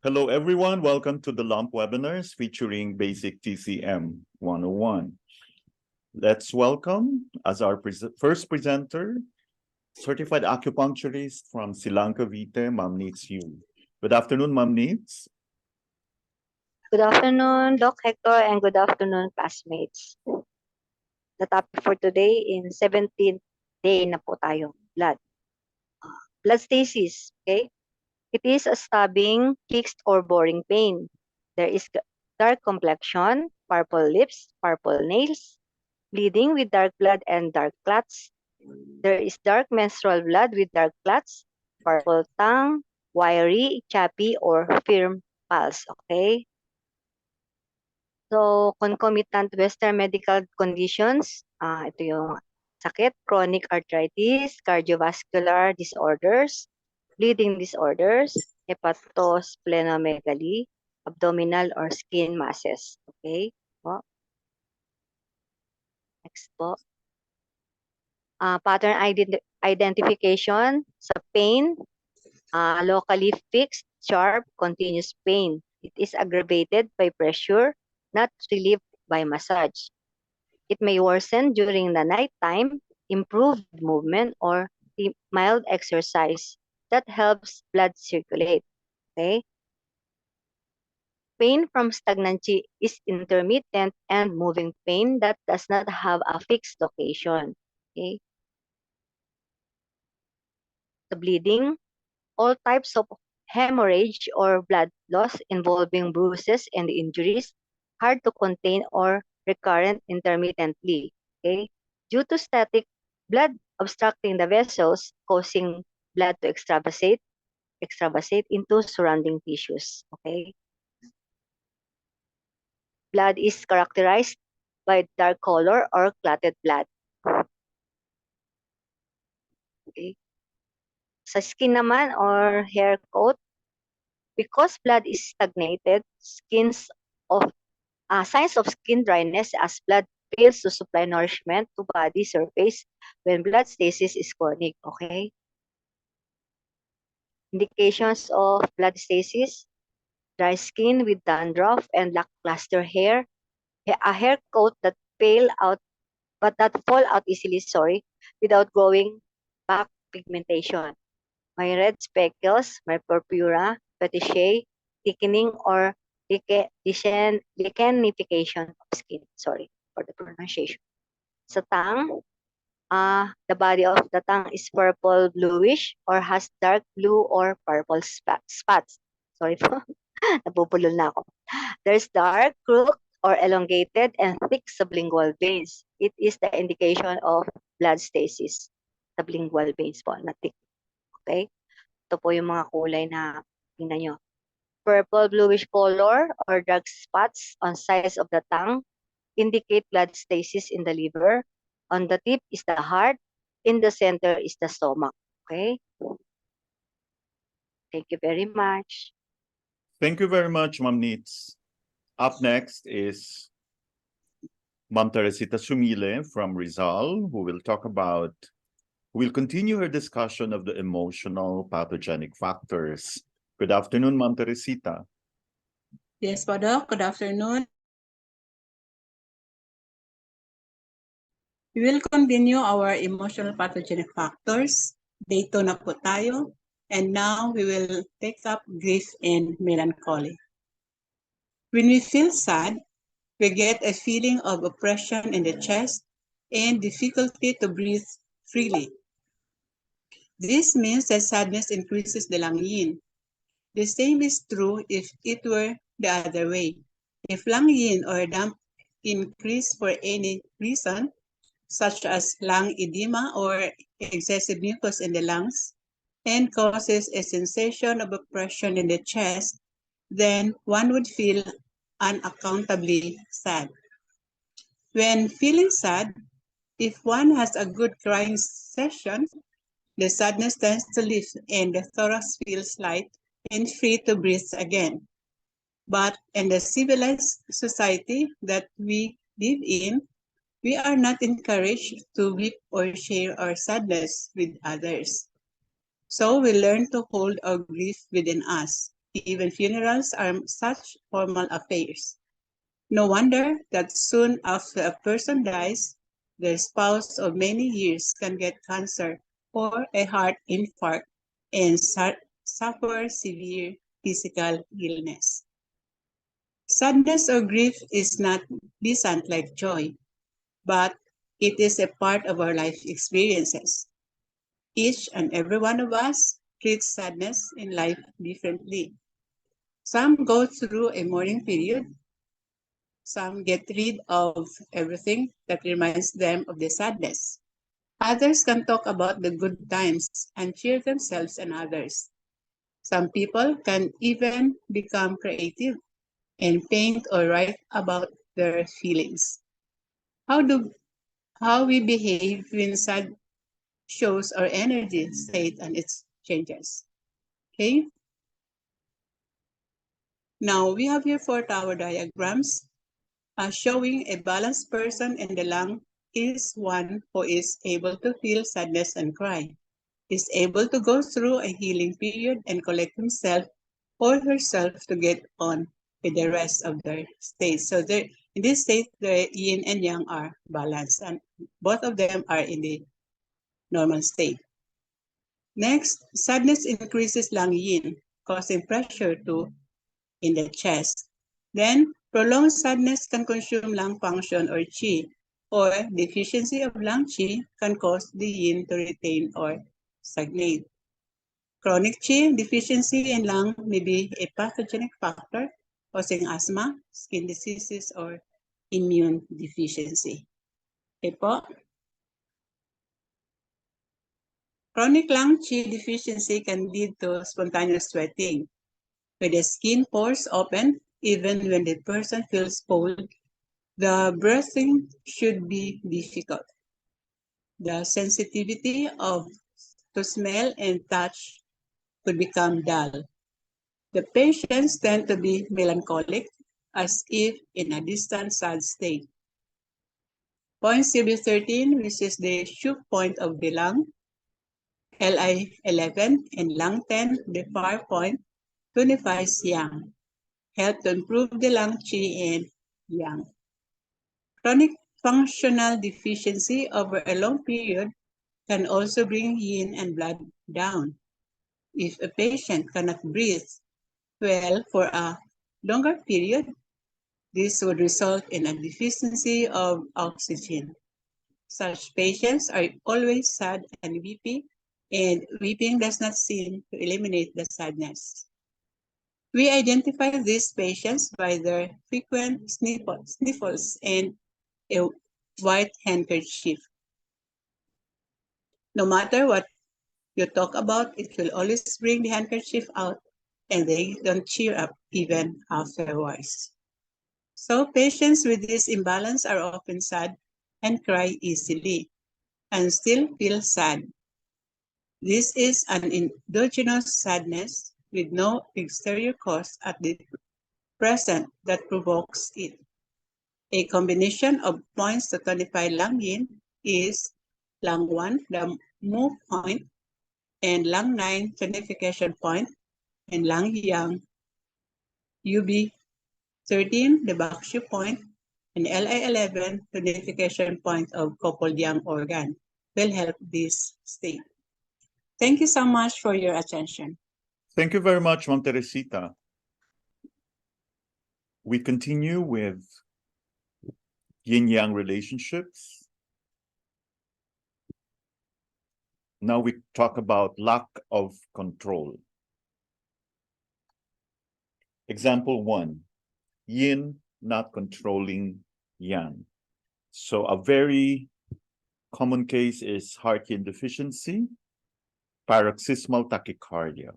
Hello, everyone. Welcome to the LUMP webinars featuring Basic TCM 101. Let's welcome as our first presenter, certified acupuncturist from Silang Cavite, Ma'am Neets Yu. Good afternoon, Ma'am Neets. Good afternoon, Doc Hector, and good afternoon, classmates. The topic for today in 17th day na po tayo, blood. Blood stasis, okay? It is a stabbing, fixed, or boring pain. There is dark complexion, purple lips, purple nails, bleeding with dark blood and dark clots. There is dark menstrual blood with dark clots, purple tongue, wiry, chappy, or firm pulse, okay? So, concomitant Western medical conditions, ito yung sakit, chronic arthritis, cardiovascular disorders, bleeding disorders, hepatosplenomegaly, abdominal or skin masses. Okay? Po. Next po. Pattern identification sa pain, locally fixed, sharp, continuous pain. It is aggravated by pressure, not relieved by massage. It may worsen during the nighttime, improve movement, or mild exercise that helps blood circulate. Okay? Pain from stagnancy is intermittent and moving pain that does not have a fixed location. Okay? The bleeding, all types of hemorrhage or blood loss involving bruises and injuries, hard to contain or recurrent intermittently. Okay? Due to static blood obstructing the vessels, causing blood to extravasate into surrounding tissues. Okay? Blood is characterized by dark color or clotted blood. Okay? Sa skin naman or hair coat, because blood is stagnated, signs of skin dryness as blood fails to supply nourishment to body surface when blood stasis is chronic. Okay? Indications of blood stasis: dry skin with dandruff and lackluster hair, a hair coat that fall out easily, without growing back pigmentation. May red speckles, may purpura, petechiae, thickening or lichenification of skin. Sorry for the pronunciation. Sa tongue, the body of the tongue is purple bluish or has dark blue or purple spots. Sorry po, napupulol na ako. There's dark, crooked, or elongated and thick sublingual veins. It is the indication of blood stasis. Sublingual veins po, na thick. Okay? Ito po yung mga kulay na tingnan nyo. Purple bluish color or dark spots on sides of the tongue indicate blood stasis in the liver. On the tip is the heart. In the center is the stomach. Okay? Thank you very much. Thank you very much, Ma'am Neets. Up next is Ma'am Teresita Sumile from Rizal, who will continue her discussion of the emotional pathogenic factors. Good afternoon, Ma'am Teresita. Yes, po, Doc. Good afternoon. We will continue our emotional pathogenic factors. Day 2 na po tayo. And now we will take up grief and melancholy. When we feel sad, we get a feeling of oppression in the chest and difficulty to breathe freely. This means that sadness increases the lung yin. The same is true if it were the other way. If lung yin or damp increase for any reason, such as lung edema or excessive mucus in the lungs, and causes a sensation of oppression in the chest, then one would feel unaccountably sad. When feeling sad, if one has a good crying session, the sadness tends to lift and the thorax feels light and free to breathe again. But in the civilized society that we live in, we are not encouraged to weep or share our sadness with others. So we learn to hold our grief within us Even funerals are such formal affairs. No wonder that soon after a person dies, their spouse of many years can get cancer or a heart infarct and suffer severe physical illness. Sadness or grief is not pleasant like joy, but it is a part of our life experiences. Each and every one of us treats sadness in life differently. Some go through a mourning period. Some get rid of everything that reminds them of the sadness. Others can talk about the good times and cheer themselves and others. Some people can even become creative and paint or write about their feelings. How we behave when sad shows our energy state and its changes. Okay. Now we have here 4 tower diagrams showing a balanced person, and the lung is one who is able to feel sadness and cry, is able to go through a healing period and collect himself or herself to get on with the rest of their states. So in this state, the yin and yang are balanced, and both of them are in the normal state. Next, sadness increases lung yin, causing pressure in the chest. Then, prolonged sadness can consume lung function or qi, or deficiency of lung qi can cause the yin to retain or stagnate. Chronic qi deficiency in lung may be a pathogenic factor causing asthma, skin diseases, or immune deficiency. Okay po. Chronic lung qi deficiency can lead to spontaneous sweating, where the skin pores open even when the person feels cold. The breathing should be difficult. The sensitivity to smell and touch could become dull. The patients tend to be melancholic, as if in a distant sad state. Point CB13, which is the choke point of the lung, LI11, and lung 10, the far point, tonifies yang, help to improve the lung qi and yang. Chronic functional deficiency over a long period can also bring yin and blood down. If a patient cannot breathe well for a longer period, this would result in a deficiency of oxygen. Such patients are always sad and weeping does not seem to eliminate the sadness. We identify these patients by their frequent sniffles and a white handkerchief. No matter what you talk about, it will always bring the handkerchief out, and they don't cheer up even afterwards. So patients with this imbalance are often sad and cry easily and still feel sad. This is an endogenous sadness with no exterior cause at the present that provokes it. A combination of points to tonify lung yin is lung 1, the move point, and lung 9, tonification point, and lung yang, UB13, the bakshu point, and LI11, tonification point of coupled yang organ, will help this state. Thank you so much for your attention. Thank you very much, Ma'am Teresita. We continue with yin-yang relationships. Now we talk about lack of control. Example 1, yin not controlling yang. So a very common case is heart yin deficiency, paroxysmal tachycardia.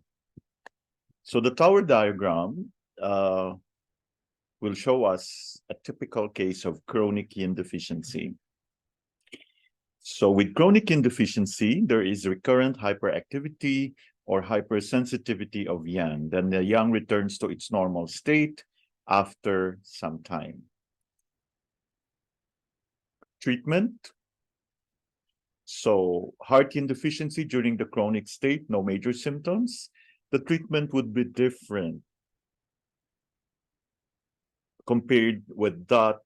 So the tower diagram will show us a typical case of chronic yin deficiency. So with chronic yin deficiency, there is recurrent hyperactivity or hypersensitivity of yang. Then the yang returns to its normal state after some time. Treatment. So heart yin deficiency during the chronic state, no major symptoms. The treatment would be different compared with that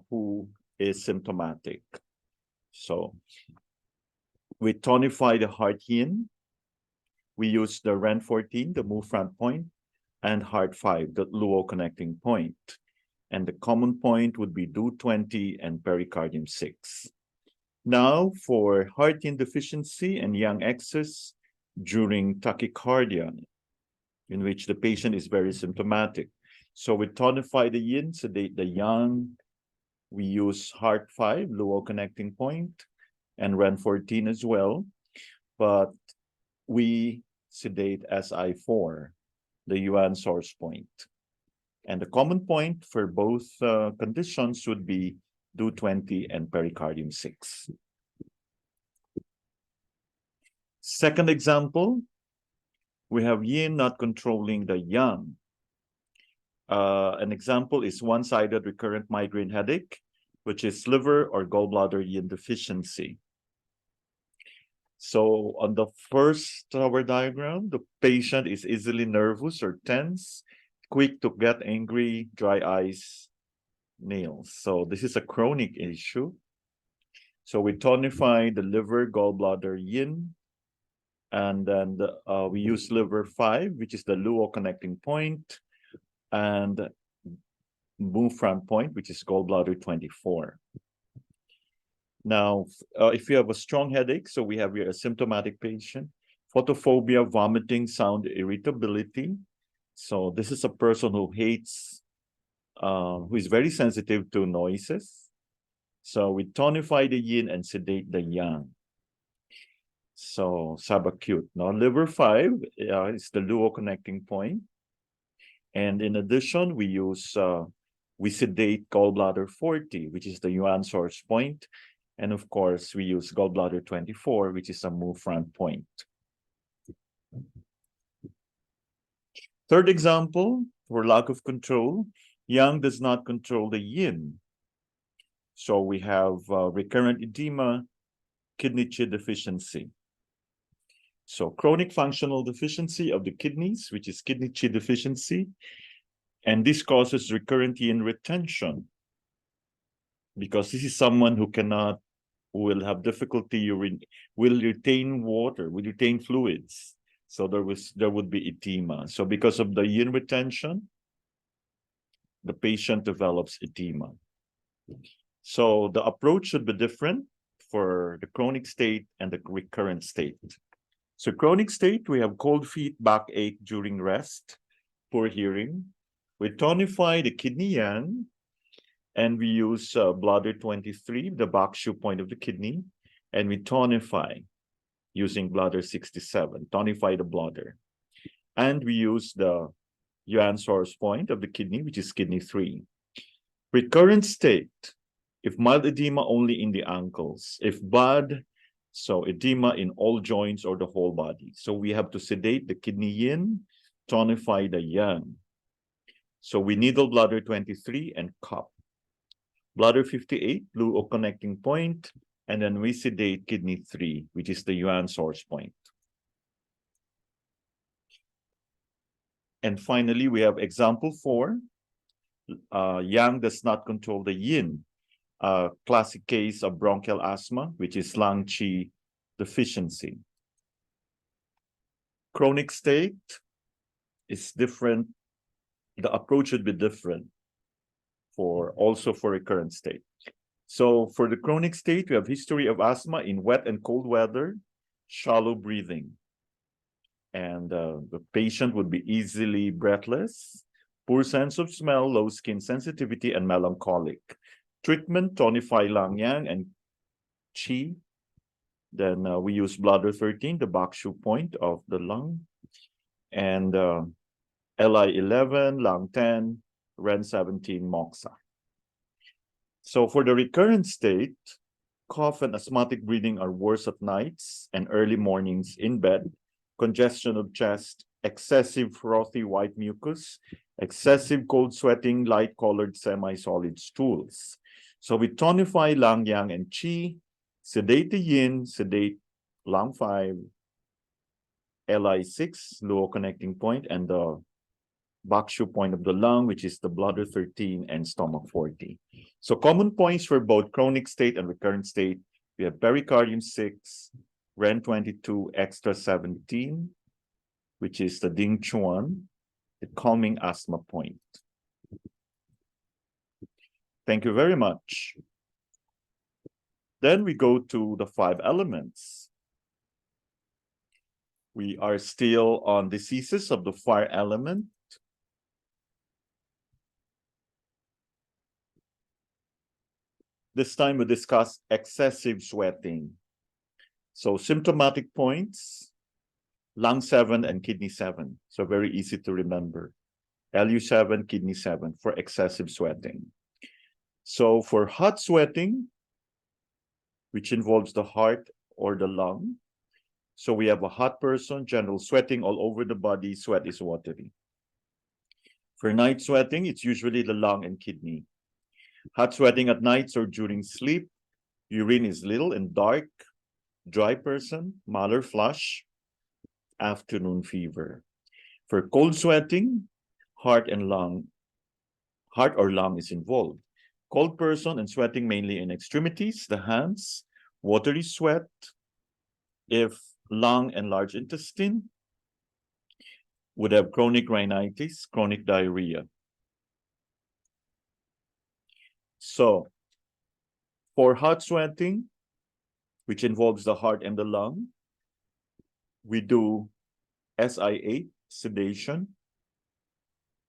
who is symptomatic. So we tonify the heart yin. We use the Ren 14, the move front point, and heart 5, the luo connecting point. And the common point would be do 20 and pericardium 6. Now for heart yin deficiency and yang excess during tachycardia, in which the patient is very symptomatic. So we tonify the yin, sedate the yang. We use heart 5, luo connecting point, and Ren 14 as well. But we sedate SI4, the yuan source point. And the common point for both conditions would be do 20 and pericardium 6. Second example, we have yin not controlling the yang. An example is one-sided recurrent migraine headache, which is liver or gallbladder yin deficiency. So on the first tower diagram, the patient is easily nervous or tense, quick to get angry, dry eyes, nails. So this is a chronic issue. So we tonify the liver, gallbladder yin, and then we use liver 5, which is the luo connecting point, and move front point, which is gallbladder 24. Now, if you have a strong headache, so we have here a symptomatic patient, photophobia, vomiting, sound irritability. So this is a person who hates, who is very sensitive to noises. So we tonify the yin and sedate the yang. So subacute. Now liver 5 is the luo connecting point. And in addition, we use, we sedate gallbladder 40, which is the yuan source point. And of course, we use gallbladder 24, which is a move front point. Third example, for lack of control, yang does not control the yin. So we have recurrent edema, kidney qi deficiency. So chronic functional deficiency of the kidneys, which is kidney qi deficiency, and this causes recurrent yin retention, because this is someone who will have difficulty will retain water, will retain fluids. So there would be edema. So because of the yin retention, the patient develops edema. So the approach should be different for the chronic state and the recurrent state. So chronic state, we have cold feet, backache during rest, poor hearing. We tonify the kidney yang, and we use bladder 23, the back shoe point of the kidney, and we tonify using bladder 67, tonify the bladder. And we use the yuan source point of the kidney, which is kidney 3. Recurrent state, if mild edema only in the ankles, if bad, so edema in all joints or the whole body. So we have to sedate the kidney yin, tonify the yang. So we needle bladder 23 and cup. Bladder 58, luo connecting point, and then we sedate kidney 3, which is the yuan source point. And finally, we have example 4. Yang does not control the yin. Classic case of bronchial asthma, which is lung qi deficiency. Chronic state is different. The approach should be different also for recurrent state. So for the chronic state, we have history of asthma in wet and cold weather, shallow breathing. And the patient would be easily breathless, poor sense of smell, low skin sensitivity, and melancholic. Treatment, tonify lung yang and qi. Then we use bladder 13, the back shoe point of the lung. And LI 11, lung 10, Ren 17, moxa. So for the recurrent state, cough and asthmatic breathing are worse at nights and early mornings in bed, congestion of chest, excessive frothy white mucus, excessive cold sweating, light-colored semi-solid stools. So we tonify lung, yang, and qi, sedate the yin, sedate lung 5, LI 6, luo connecting point, and the Bakshu point of the lung, which is the bladder 13, and stomach 40. So common points for both chronic state and recurrent state, we have pericardium 6, REN 22, extra 17, which is the Ding Chuan, the calming asthma point. Thank you very much. Then we go to the 5 elements. We are still on diseases of the fire element. This time we discuss excessive sweating. So symptomatic points, lung 7 and kidney 7. So very easy to remember. LU7, kidney 7 for excessive sweating. So for hot sweating, which involves the heart or the lung. So we have a hot person, general sweating all over the body, sweat is watery. For night sweating, it's usually the lung and kidney. Hot sweating at nights or during sleep, urine is little and dark, dry person, malar flush, afternoon fever. For cold sweating, heart or lung is involved. Cold person and sweating mainly in extremities, the hands, watery sweat. If lung and large intestine, would have chronic rhinitis, chronic diarrhea. So for hot sweating, which involves the heart and the lung, we do SI8 sedation,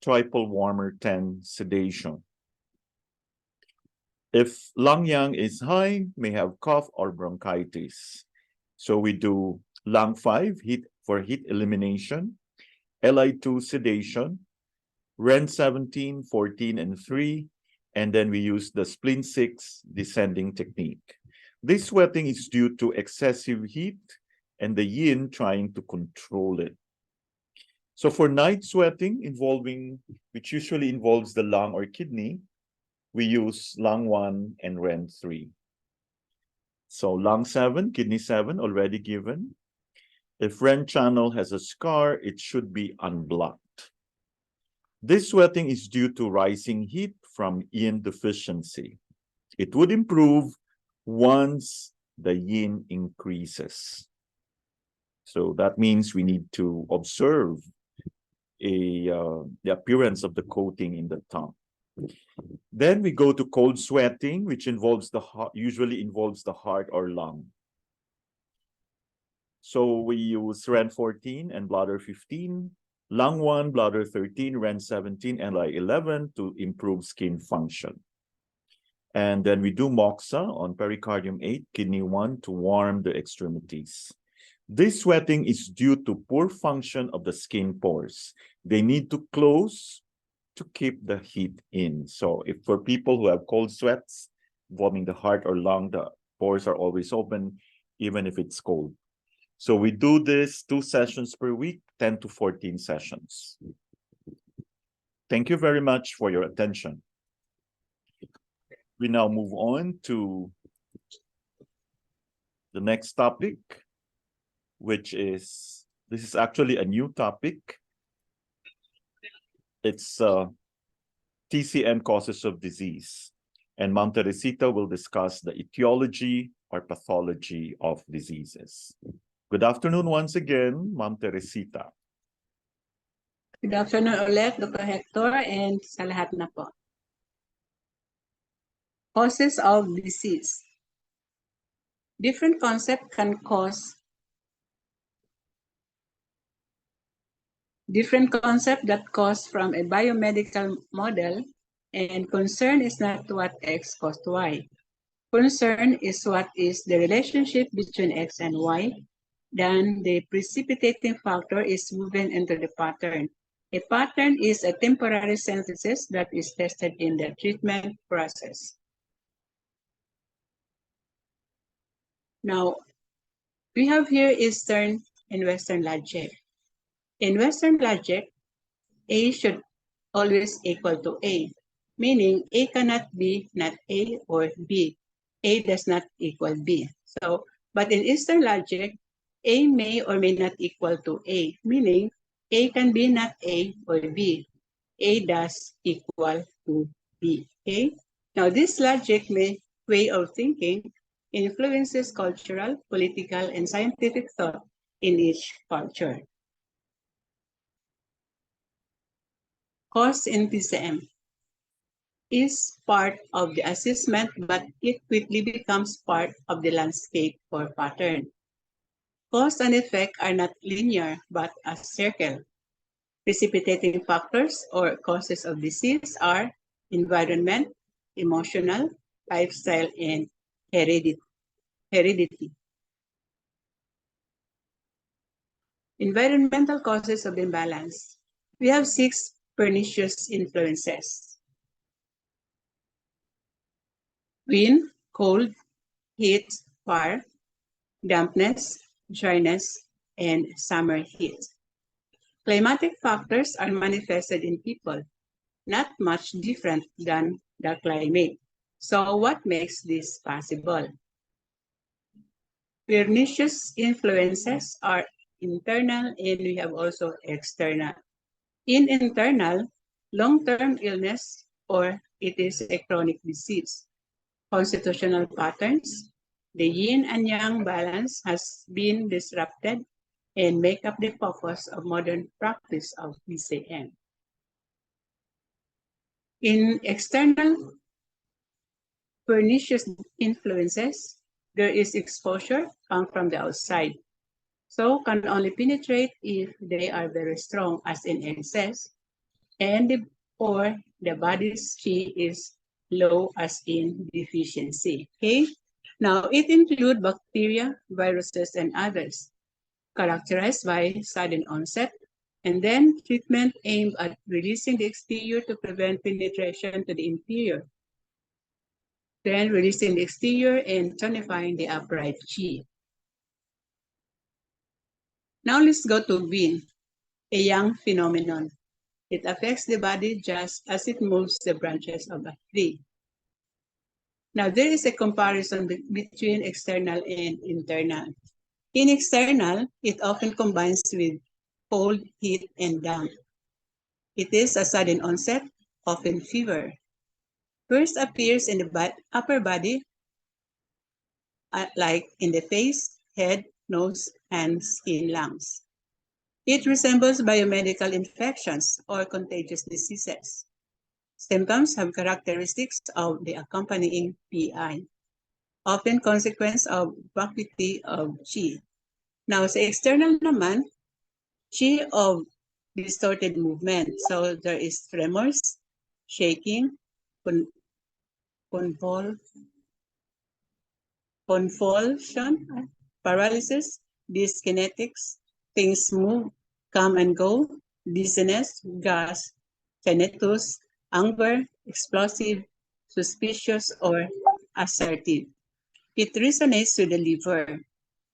triple warmer 10 sedation. If lung yang is high, may have cough or bronchitis. So we do lung 5 for heat elimination, LI2 sedation, REN 17, 14, and 3, and then we use the spleen 6 descending technique. This sweating is due to excessive heat and the yin trying to control it. So for night sweating which usually involves the lung or kidney, we use lung 1 and REN 3. So lung 7, kidney 7 already given. If REN channel has a scar, it should be unblocked. This sweating is due to rising heat from yin deficiency. It would improve once the yin increases. So that means we need to observe the appearance of the coating in the tongue. Then we go to cold sweating, which usually involves the heart or lung. So we use REN 14 and bladder 15, lung 1, bladder 13, REN 17, and LI 11 to improve skin function. And then we do moxa on pericardium 8, kidney 1 to warm the extremities. This sweating is due to poor function of the skin pores. They need to close to keep the heat in. So if for people who have cold sweats, involving the heart or lung, the pores are always open, even if it's cold. So we do this 2 sessions per week, 10 to 14 sessions. Thank you very much for your attention. We now move on to the next topic, which is, this is actually a new topic. It's TCM Causes of Disease. And Ma'am Teresita will discuss the etiology or pathology of diseases. Good afternoon once again, Ma'am Teresita. Good afternoon ulit, Dr. Hector, and sa lahat na po. Causes of disease. Different concepts can cause different concepts that cause from a biomedical model, and concern is not what X caused Y. Concern is what is the relationship between X and Y. Then the precipitating factor is woven into the pattern. A pattern is a temporary synthesis that is tested in the treatment process. Now, we have here Eastern and Western logic. In Western logic, A should always equal to A, meaning A cannot be not A or B. A does not equal B. So, but in Eastern logic, A may or may not equal to A, meaning A can be not A or B. A dash equal to B. Okay? Now, this logic way of thinking influences cultural, political, and scientific thought in each culture. Cause in TCM is part of the assessment, but it quickly becomes part of the landscape or pattern. Cause and effect are not linear, but a circle. Precipitating factors or causes of disease are environment, emotional, lifestyle, and heredity. Environmental causes of imbalance. We have 6 pernicious influences. Wind, cold, heat, fire, dampness, dryness, and summer heat. Climatic factors are manifested in people, not much different than the climate. So what makes this possible? Pernicious influences are internal and we have also external. In internal, long-term illness or it is a chronic disease. Constitutional patterns, the yin and yang balance has been disrupted and make up the focus of modern practice of TCM. In external pernicious influences, there is exposure come from the outside. So can only penetrate if they are very strong as in excess, or the body's chi is low as in deficiency. Okay? Now, it includes bacteria, viruses, and others, characterized by sudden onset, and then treatment aimed at releasing the exterior to prevent penetration to the interior. Then releasing the exterior and tonifying the upright chi. Now let's go to Yin, a yang phenomenon. It affects the body just as it moves the branches of a tree. Now there is a comparison between external and internal. In external, it often combines with cold, heat, and damp. It is a sudden onset, often fever. First appears in the upper body, like in the face, head, nose, hands, skin, lungs. It resembles biomedical infections or contagious diseases. Symptoms have characteristics of the accompanying PI, often consequence of vacuity of chi. Now, sa external naman, chi of distorted movement. So there is tremors, shaking, convulsion, paralysis, dyskinetics, things move, come and go, dizziness, gas, tinnitus, anger, explosive, suspicious, or assertive. It resonates with the liver,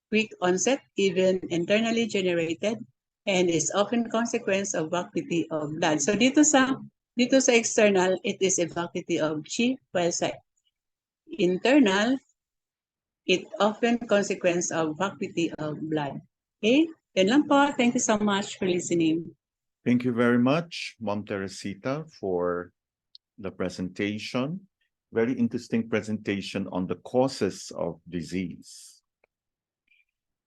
quick onset, even internally generated, and is often consequence of vacuity of blood. So dito sa external, it is a vacuity of chi, while sa internal, it often consequence of vacuity of blood. Okay? Yan lang po. Thank you so much for listening. Thank you very much, Mom Teresita, for the presentation. Very interesting presentation on the causes of disease.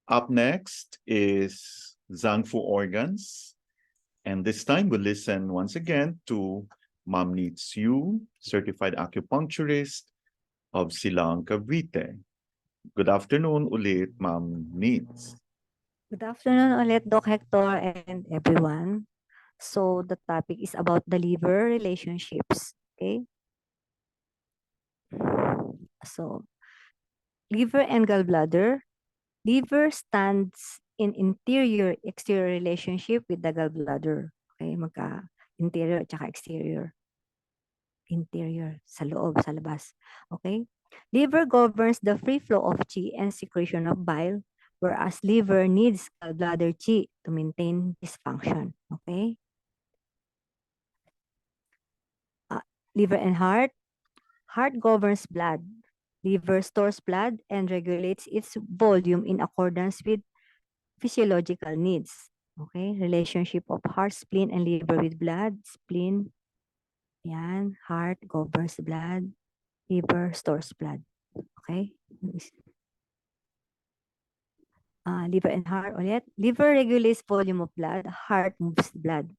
Up next is Zangfu Organs. And this time we'll listen once again to Ma'am Needs You, certified acupuncturist of Silang, Cavite. Good afternoon ulit, Ma'am Needs. Good afternoon ulit, Doc Hector and everyone. So the topic is about the liver relationships, okay? So liver and gallbladder. Liver stands in interior-exterior relationship with the gallbladder. Okay, interior at saka exterior. Interior, sa loob, sa labas. Okay? Liver governs the free flow of qi and secretion of bile, whereas liver needs gallbladder qi to maintain this function. Okay? Liver and heart. Heart governs blood. Liver stores blood and regulates its volume in accordance with physiological needs. Okay, relationship of heart, spleen, and liver with blood. Spleen, yan, heart governs blood, liver stores blood. Okay? Liver and heart ulit. Liver regulates volume of blood, heart moves blood.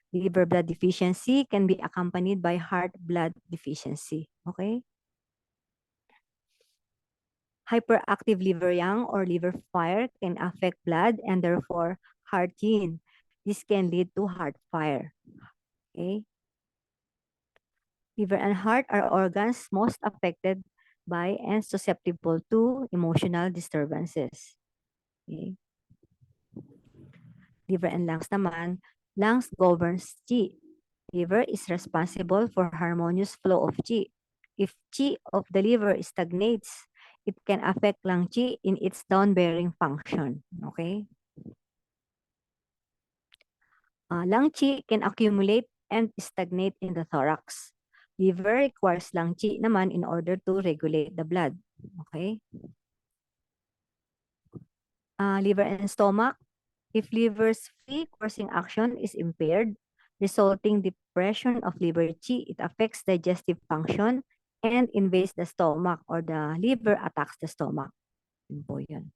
Liver blood deficiency can be accompanied by heart blood deficiency. Okay? Hyperactive liver yang or liver fire can affect blood and therefore heart gene. This can lead to heart fire. Okay? Liver and heart are organs most affected by and susceptible to emotional disturbances. Okay? Liver and lungs naman, lungs governs qi. Liver is responsible for harmonious flow of qi. If qi of the liver stagnates, it can affect lung qi in its down-bearing function. Okay? Lung qi can accumulate and stagnate in the thorax. Liver requires lung qi naman in order to regulate the blood. Okay? Liver and stomach. If liver's free coursing action is impaired, resulting depression of liver qi, it affects digestive function and invades the stomach or the liver attacks the stomach. Yun po yun.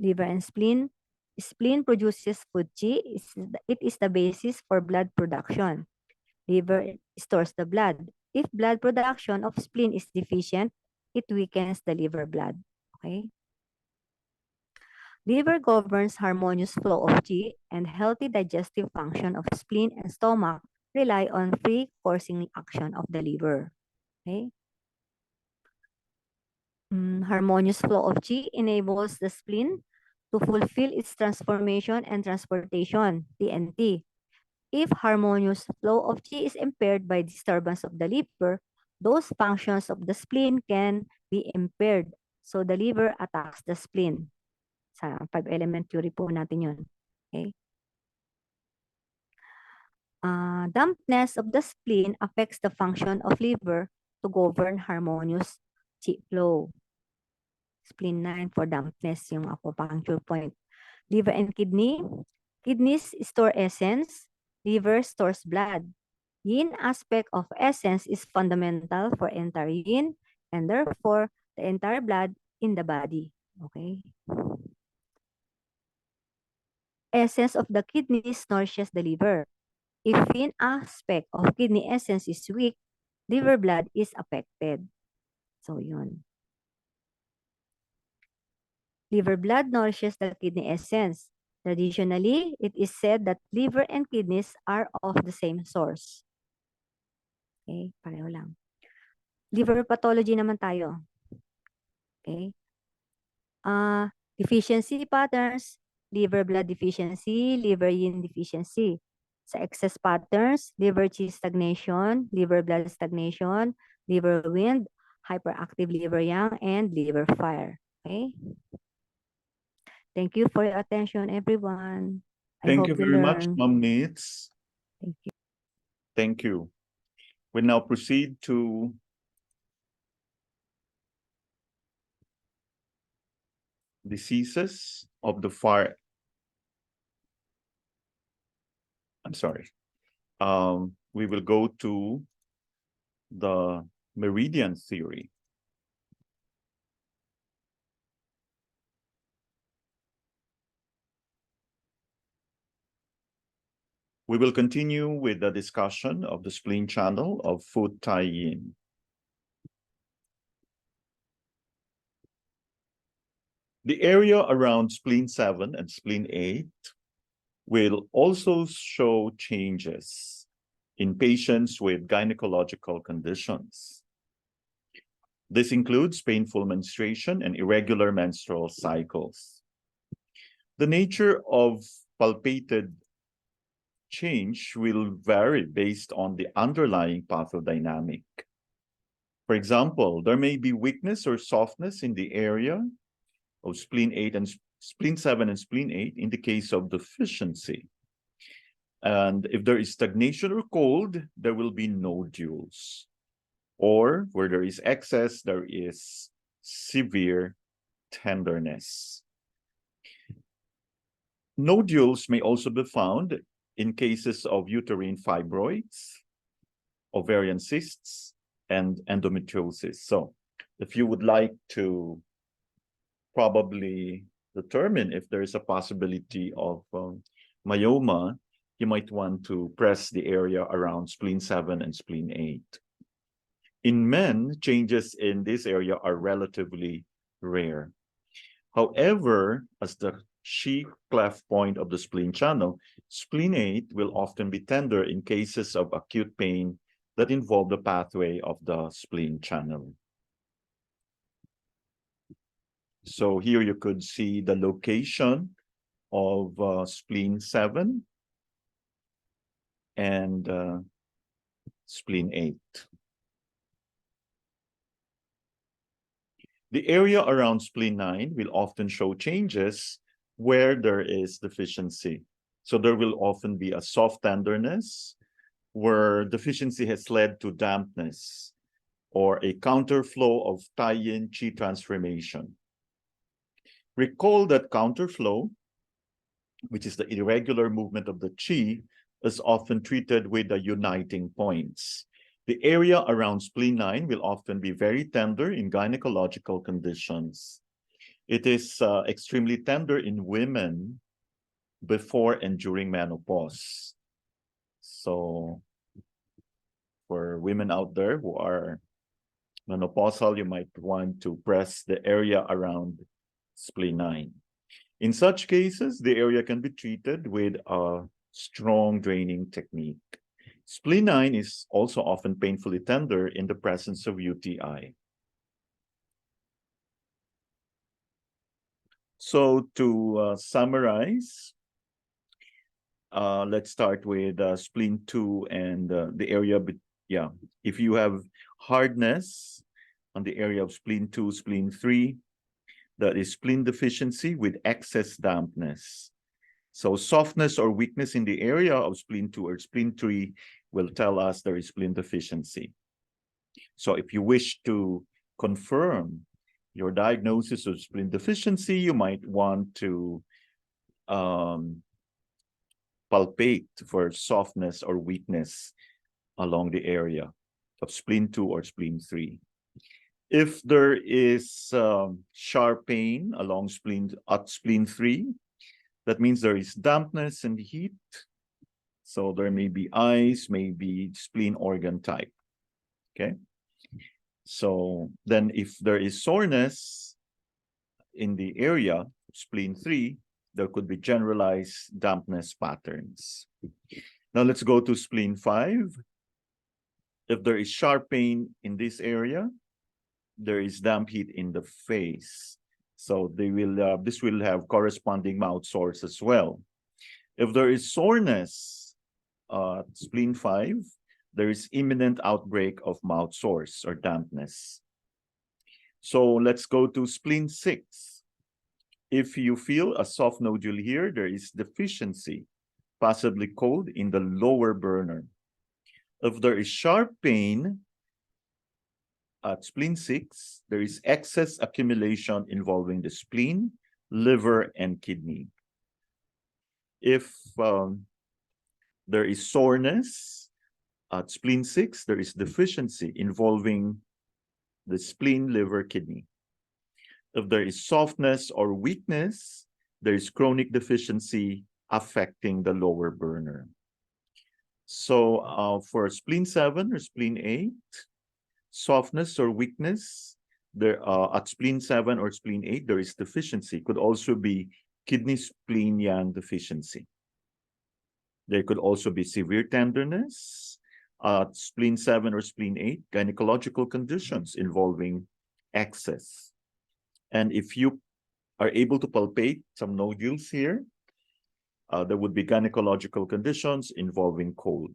Liver and spleen. Spleen produces food qi. It is the basis for blood production. Liver stores the blood. If blood production of spleen is deficient, it weakens the liver blood. Okay? Liver governs harmonious flow of qi, and healthy digestive function of spleen and stomach rely on free coursing action of the liver. Okay? Harmonious flow of qi enables the spleen to fulfill its transformation and transportation, TNT. If harmonious flow of qi is impaired by disturbance of the liver, those functions of the spleen can be impaired. So the liver attacks the spleen. Sa 5-element theory po natin yun. Okay? Dampness of the spleen affects the function of liver to govern harmonious qi flow. Spleen 9 for dampness, yung acupuncture point. Liver and kidney. Kidneys store essence. Liver stores blood. Yin aspect of essence is fundamental for entire yin and therefore the entire blood in the body. Okay? Essence of the kidneys nourishes the liver. If yin aspect of kidney essence is weak, liver blood is affected. So yun. Liver blood nourishes the kidney essence. Traditionally, it is said that liver and kidneys are of the same source. Okay, pareho lang. Liver pathology naman tayo. Okay. Deficiency patterns, liver blood deficiency, liver yin deficiency. Sa excess patterns, liver qi stagnation, liver blood stagnation, liver wind, hyperactive liver yang, and liver fire. Okay? Thank you for your attention, everyone. Thank you very much, learned. Ma'am Nitz. Thank you. Thank you. We now proceed to diseases of the fire. I'm sorry. We will go to the Meridian Theory. We will continue with the discussion of the spleen channel of food tie-in. The area around spleen 7 and spleen 8 will also show changes in patients with gynecological conditions. This includes painful menstruation and irregular menstrual cycles. The nature of palpated change will vary based on the underlying pathodynamic. For example, there may be weakness or softness in the area of spleen 8 and spleen 7 and spleen 8 in the case of deficiency. And if there is stagnation or cold, there will be nodules. Or where there is excess, there is severe tenderness. Nodules may also be found in cases of uterine fibroids, ovarian cysts, and endometriosis. So if you would like to probably determine if there is a possibility of myoma, you might want to press the area around spleen 7 and spleen 8. In men, changes in this area are relatively rare. However, as the sheath cleft point of the spleen channel, spleen 8 will often be tender in cases of acute pain that involve the pathway of the spleen channel. So here you could see the location of spleen 7 and spleen 8. The area around spleen 9 will often show changes where there is deficiency. So there will often be a soft tenderness where deficiency has led to dampness or a counterflow of tie-in qi transformation. Recall that counterflow, which is the irregular movement of the qi, is often treated with the uniting points. The area around spleen 9 will often be very tender in gynecological conditions. It is extremely tender in women before and during menopause. So for women out there who are menopausal, you might want to press the area around spleen 9. In such cases, the area can be treated with a strong draining technique. Spleen 9 is also often painfully tender in the presence of UTI. So to summarize, let's start with spleen 2 and the area, if you have hardness on the area of spleen 2, spleen 3, that is spleen deficiency with excess dampness. So softness or weakness in the area of spleen 2 or spleen 3 will tell us there is spleen deficiency. So if you wish to confirm your diagnosis of spleen deficiency, you might want to palpate for softness or weakness along the area of spleen 2 or spleen 3. If there is sharp pain along spleen 3, that means there is dampness and heat. So there may be ice, maybe spleen organ type. Okay. So then if there is soreness in the area, spleen 3, there could be generalized dampness patterns. Now let's go to spleen 5. If there is sharp pain in this area, there is damp heat in the face. So they will this will have corresponding mouth sores as well. If there is soreness, spleen 5, there is imminent outbreak of mouth sores or dampness. So let's go to spleen 6. If you feel a soft nodule here, there is deficiency, possibly cold in the lower burner. If there is sharp pain at spleen 6, there is excess accumulation involving the spleen, liver, and kidney. If there is soreness at spleen 6, there is deficiency involving the spleen, liver, kidney. If there is softness or weakness, there is chronic deficiency affecting the lower burner. So for spleen 7 or spleen 8, softness or weakness, there at spleen 7 or spleen 8, there is deficiency. Could also be kidney spleen yang deficiency. There could also be severe tenderness at spleen 7 or spleen 8, gynecological conditions involving excess. And if you are able to palpate some nodules here, there would be gynecological conditions involving cold.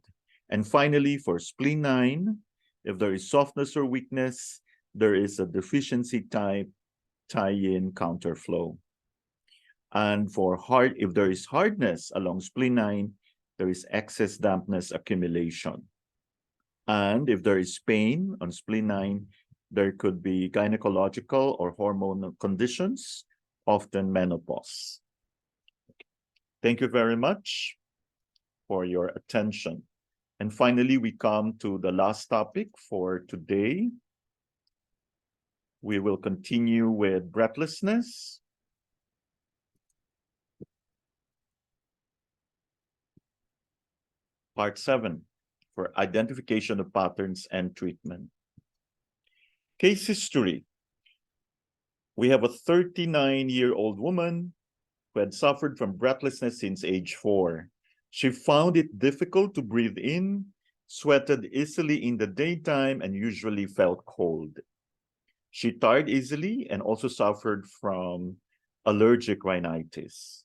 And finally, for spleen 9, if there is softness or weakness, there is a deficiency type tie-in counterflow. And for if there is hardness along spleen 9, there is excess dampness accumulation. And if there is pain on spleen 9, there could be gynecological or hormonal conditions, often menopause. Thank you very much for your attention. And finally, we come to the last topic for today. We will continue with breathlessness. Part 7, for identification of patterns and treatment. Case history. We have a 39-year-old woman who had suffered from breathlessness since age 4. She found it difficult to breathe in, sweated easily in the daytime, and usually felt cold. She tired easily and also suffered from allergic rhinitis.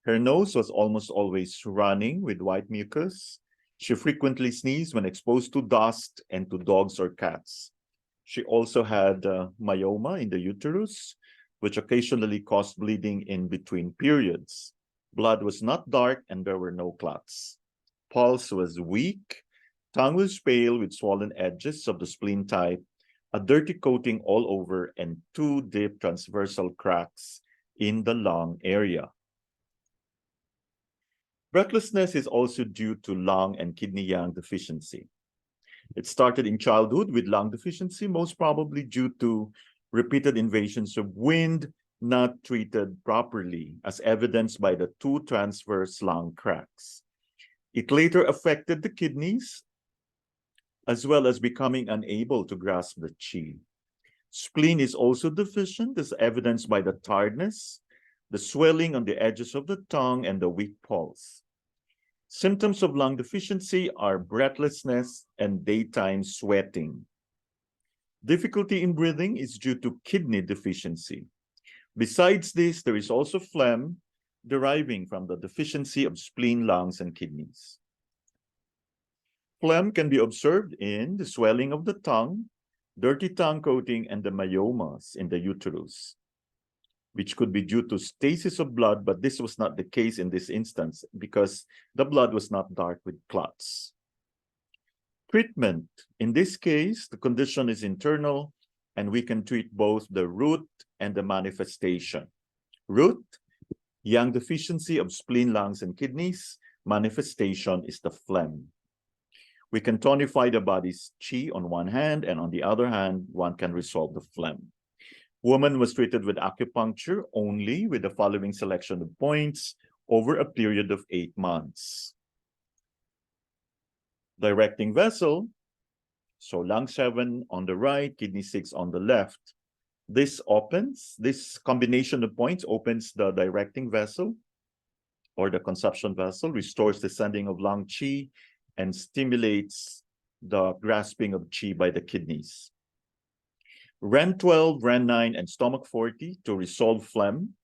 Her nose was almost always running with white mucus. She frequently sneezed when exposed to dust and to dogs or cats. She also had myoma in the uterus, which occasionally caused bleeding in between periods. Blood was not dark and there were no clots. Pulse was weak. Tongue was pale with swollen edges of the spleen type, a dirty coating all over, and 2 deep transversal cracks in the lung area. Breathlessness is also due to lung and kidney yang deficiency. It started in childhood with lung deficiency, most probably due to repeated invasions of wind not treated properly, as evidenced by the 2 transverse lung cracks. It later affected the kidneys, as well as becoming unable to grasp the qi. Spleen is also deficient, as evidenced by the tiredness, the swelling on the edges of the tongue, and the weak pulse. Symptoms of lung deficiency are breathlessness and daytime sweating. Difficulty in breathing is due to kidney deficiency. Besides this, there is also phlegm deriving from the deficiency of spleen, lungs, and kidneys. Phlegm can be observed in the swelling of the tongue, dirty tongue coating, and the myomas in the uterus, which could be due to stasis of blood, but this was not the case in this instance because the blood was not dark with clots. Treatment. In this case, the condition is internal, and we can treat both the root and the manifestation. Root, yang deficiency of spleen, lungs, and kidneys. Manifestation is the phlegm. We can tonify the body's qi on one hand, and on the other hand, one can resolve the phlegm. Woman was treated with acupuncture only with the following selection of points over a period of 8 months. Directing vessel, so lung 7 on the right, kidney 6 on the left. This combination of points opens the directing vessel or the consumption vessel, restores the sending of lung qi, and stimulates the grasping of qi by the kidneys. REN 12, REN 9, and stomach 40 to resolve phlegm.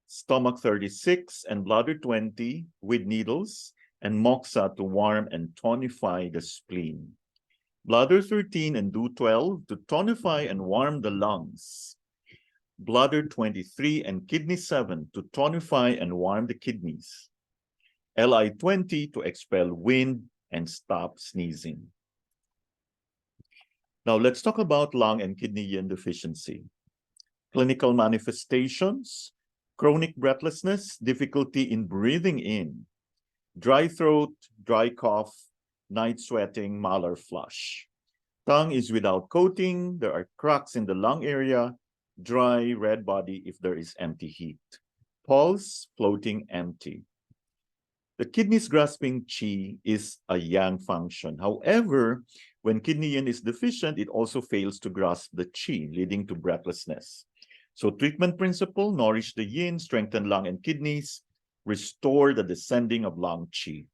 Stomach 36 and bladder 20 with needles, and moxa to warm and tonify the spleen. Bladder 13 and do 12 to tonify and warm the lungs. Bladder 23 and kidney 7 to tonify and warm the kidneys. LI 20 to expel wind and stop sneezing. Now let's talk about lung and kidney yin deficiency. Clinical manifestations: chronic breathlessness, difficulty in breathing in, dry throat, dry cough, night sweating, malar flush. Tongue is without coating, there are cracks in the lung area, dry, red body if there is empty heat. Pulse, floating, empty. The kidneys grasping qi is a yang function. However, when kidney yin is deficient, it also fails to grasp the qi, leading to breathlessness. So treatment principle: nourish the yin, strengthen lung and kidneys, restore the descending of lung qi.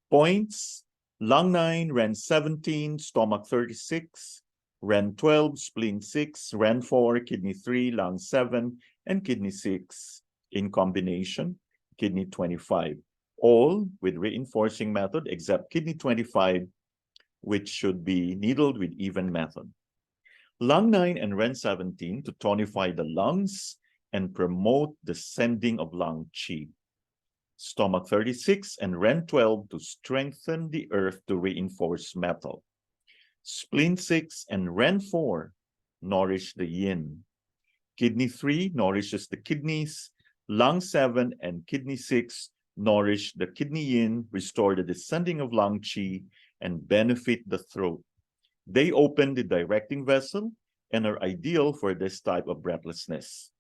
Points: lung 9, REN 17, stomach 36, REN 12, spleen 6, REN 4, kidney 3, lung 7, and kidney 6 in combination, kidney 25. All with reinforcing method except kidney 25, which should be needled with even method. Lung 9 and REN 17 to tonify the lungs and promote the sending of lung qi. Stomach 36 and REN 12 to strengthen the earth to reinforce metal. Spleen 6 and REN 4 nourish the yin. Kidney 3 nourishes the kidneys Lung 7 and kidney 6 nourish the kidney yin, restore the descending of lung qi, and benefit the throat. They open the directing vessel and are ideal for this type of breathlessness.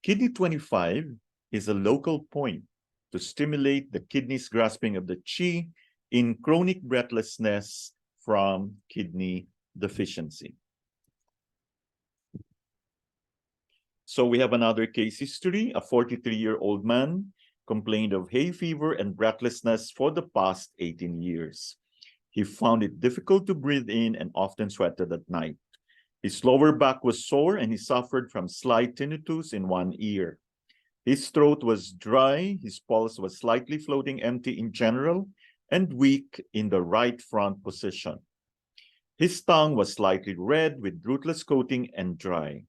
Kidney 25 is a local point to stimulate the kidney's grasping of the qi in chronic breathlessness from kidney deficiency. So we have another case history. A 43-year-old man complained of hay fever and breathlessness for the past 18 years. He found it difficult to breathe in and often sweated at night. His lower back was sore and he suffered from slight tinnitus in one ear. His throat was dry, his pulse was slightly floating empty in general, and weak in the right front position. His tongue was slightly red with rootless coating and dry.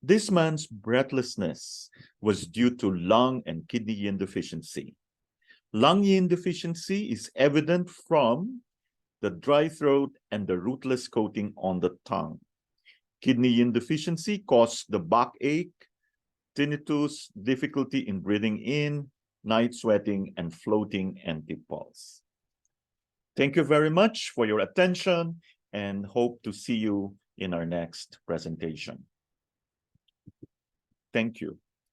This man's breathlessness was due to lung and kidney yin deficiency. Lung yin deficiency is evident from the dry throat and the rootless coating on the tongue. Kidney yin deficiency caused the backache, tinnitus, difficulty in breathing in, night sweating, and floating empty pulse. Thank you very much for your attention and hope to see you in our next presentation. Thank you.